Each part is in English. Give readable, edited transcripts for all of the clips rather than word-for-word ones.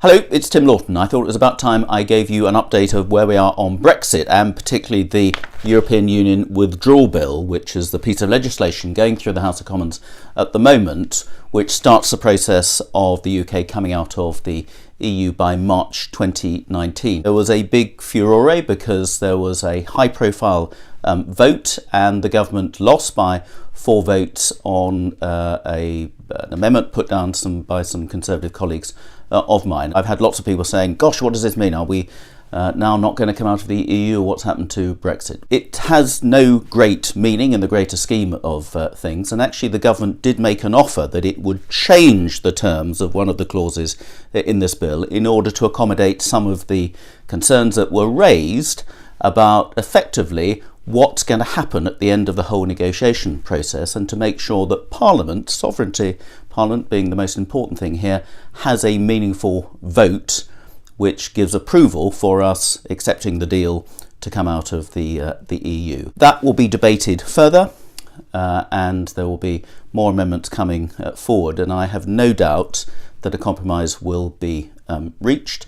Hello, it's Tim Lawton. I thought it was about time I gave you an update of where we are on Brexit and particularly the European Union Withdrawal Bill, which is the piece of legislation going through the House of Commons at the moment, which starts the process of the UK coming out of the EU by March 2019. There was a big furore because there was a high-profile vote and the government lost by 4 votes on an amendment put down by some Conservative colleagues of mine. I've had lots of people saying, gosh, what does this mean? Are we now not going to come out of the EU, or what's happened to Brexit? It has no great meaning in the greater scheme of things, and actually the government did make an offer that it would change the terms of one of the clauses in this bill in order to accommodate some of the concerns that were raised about effectively what's going to happen at the end of the whole negotiation process, and to make sure that Parliament, sovereignty, Parliament being the most important thing here, has a meaningful vote which gives approval for us accepting the deal to come out of the EU. That will be debated further and there will be more amendments coming forward, and I have no doubt that a compromise will be reached.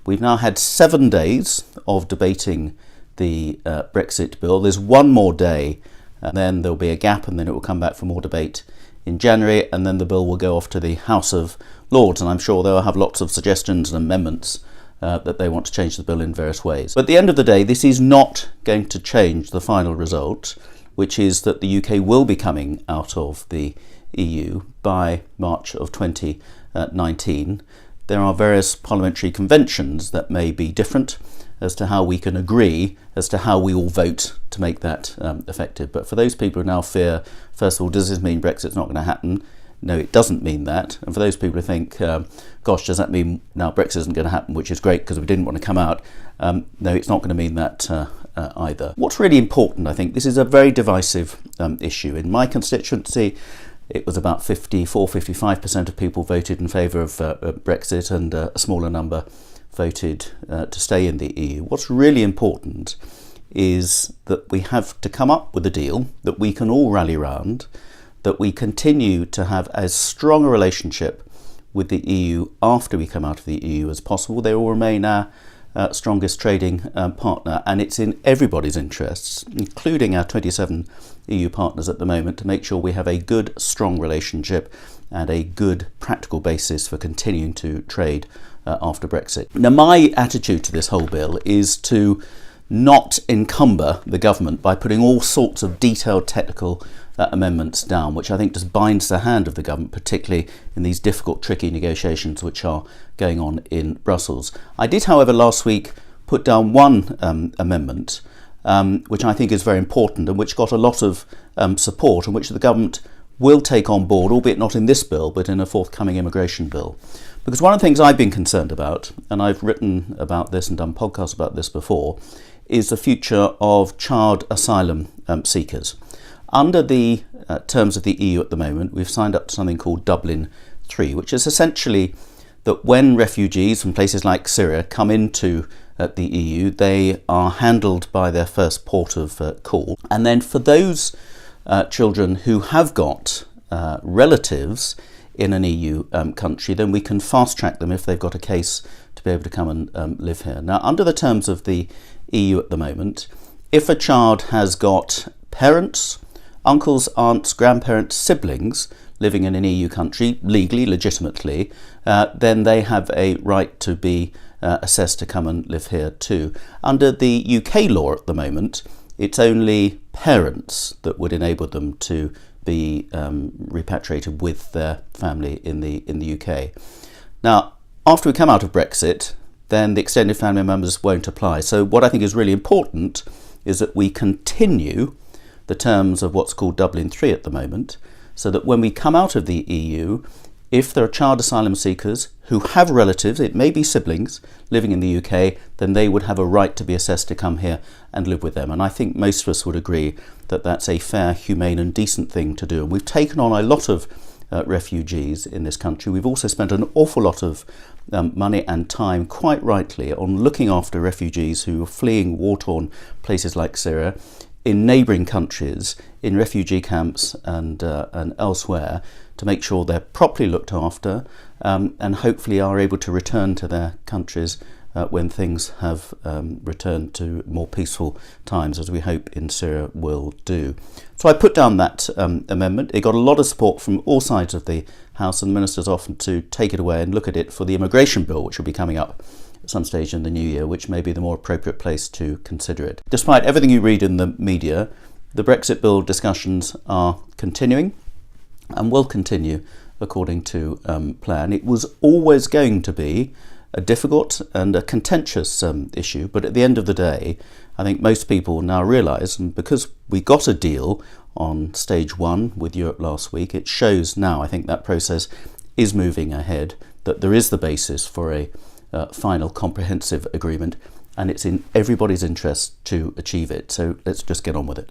We've now had 7 days of debating the Brexit bill. There's one more day and then there'll be a gap, and then it will come back for more debate in January, and then the bill will go off to the House of Lords, and I'm sure they'll have lots of suggestions and amendments that they want to change the bill in various ways. But at the end of the day, this is not going to change the final result, which is that the UK will be coming out of the EU by March of 2019. There are various parliamentary conventions that may be different as to how we can agree as to how we all vote to make that effective. But for those people who now fear, first of all, does this mean Brexit's not going to happen? No, it doesn't mean that. And for those people who think, gosh, does that mean now Brexit isn't going to happen, which is great because we didn't want to come out? No, it's not going to mean that either. What's really important, I think, this is a very divisive issue. In my constituency, it was about 55% of people voted in favour of Brexit, and a smaller number voted to stay in the EU. What's really important is that we have to come up with a deal that we can all rally around, that we continue to have as strong a relationship with the EU after we come out of the EU as possible. They will remain our strongest trading partner, and it's in everybody's interests, including our 27 EU partners at the moment, to make sure we have a good, strong relationship and a good practical basis for continuing to trade after Brexit. Now, my attitude to this whole bill is to not encumber the government by putting all sorts of detailed technical amendments down, which I think just binds the hand of the government, particularly in these difficult, tricky negotiations which are going on in Brussels. I did, however, last week put down one amendment which I think is very important and which got a lot of support, and which the government will take on board, albeit not in this bill, but in a forthcoming immigration bill. Because one of the things I've been concerned about, and I've written about this and done podcasts about this before, is the future of child asylum seekers. Under the terms of the EU at the moment, we've signed up to something called Dublin 3, which is essentially that when refugees from places like Syria come into the EU, they are handled by their first port of call. And then for those children who have got relatives in an EU country, then we can fast track them if they've got a case to be able to come and live here. Now, under the terms of the EU at the moment, if a child has got parents, uncles, aunts, grandparents, siblings living in an EU country, legally, legitimately, then they have a right to be assessed to come and live here too. Under the UK law at the moment, it's only parents that would enable them to be repatriated with their family in the UK. Now, after we come out of Brexit, then the extended family members won't apply. So what I think is really important is that we continue the terms of what's called Dublin 3 at the moment, so that when we come out of the EU, if there are child asylum seekers who have relatives, it may be siblings, living in the UK, then they would have a right to be assessed to come here and live with them. And I think most of us would agree that that's a fair, humane and decent thing to do. And we've taken on a lot of refugees in this country. We've also spent an awful lot of money and time, quite rightly, on looking after refugees who are fleeing war-torn places like Syria, in neighbouring countries, in refugee camps and elsewhere, to make sure they're properly looked after and hopefully are able to return to their countries when things have returned to more peaceful times, as we hope in Syria will do. So I put down that amendment. It got a lot of support from all sides of the House, and the ministers offered to take it away and look at it for the immigration bill, which will be coming up at some stage in the new year, which may be the more appropriate place to consider it. Despite everything you read in the media, the Brexit bill discussions are continuing and will continue according to plan. It was always going to be a difficult and a contentious issue, but at the end of the day, I think most people now realise, and because we got a deal on stage one with Europe last week, it shows now, I think that process is moving ahead, that there is the basis for a final comprehensive agreement, and it's in everybody's interest to achieve it. So let's just get on with it.